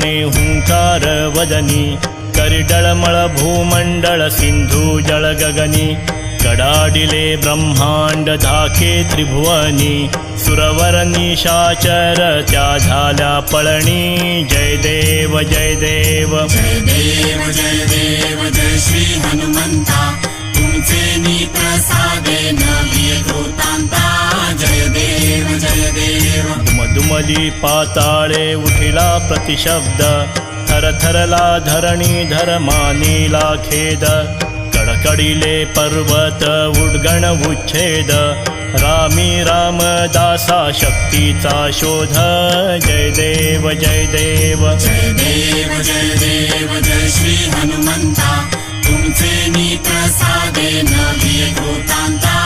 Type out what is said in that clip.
गगने हुंकार वदनी करिडळमळ भूमंडळ सिंधू जळ गगनी कडाडिले ब्रह्मांड धाके त्रिभुवनी सुरवर निशाचर त्या झाल्या पळणी जय देव जय देव जय देव जय देव जय श्री हनुमंता तुमचे नी प्रसादे नवी कृतांता जय देव जय देव दुमदुमली पाताळे उठिला प्रतिशब्द थरथरला धरणी धर्मानीला खेद कडकडिले पर्वत उड्गण उच्छेद रामी रामदासा शक्तीचा शोध जय देव जय देव जय देव जय देव जय श्री हनुमंता तुमचे नी प्रसादे नवी कृतांता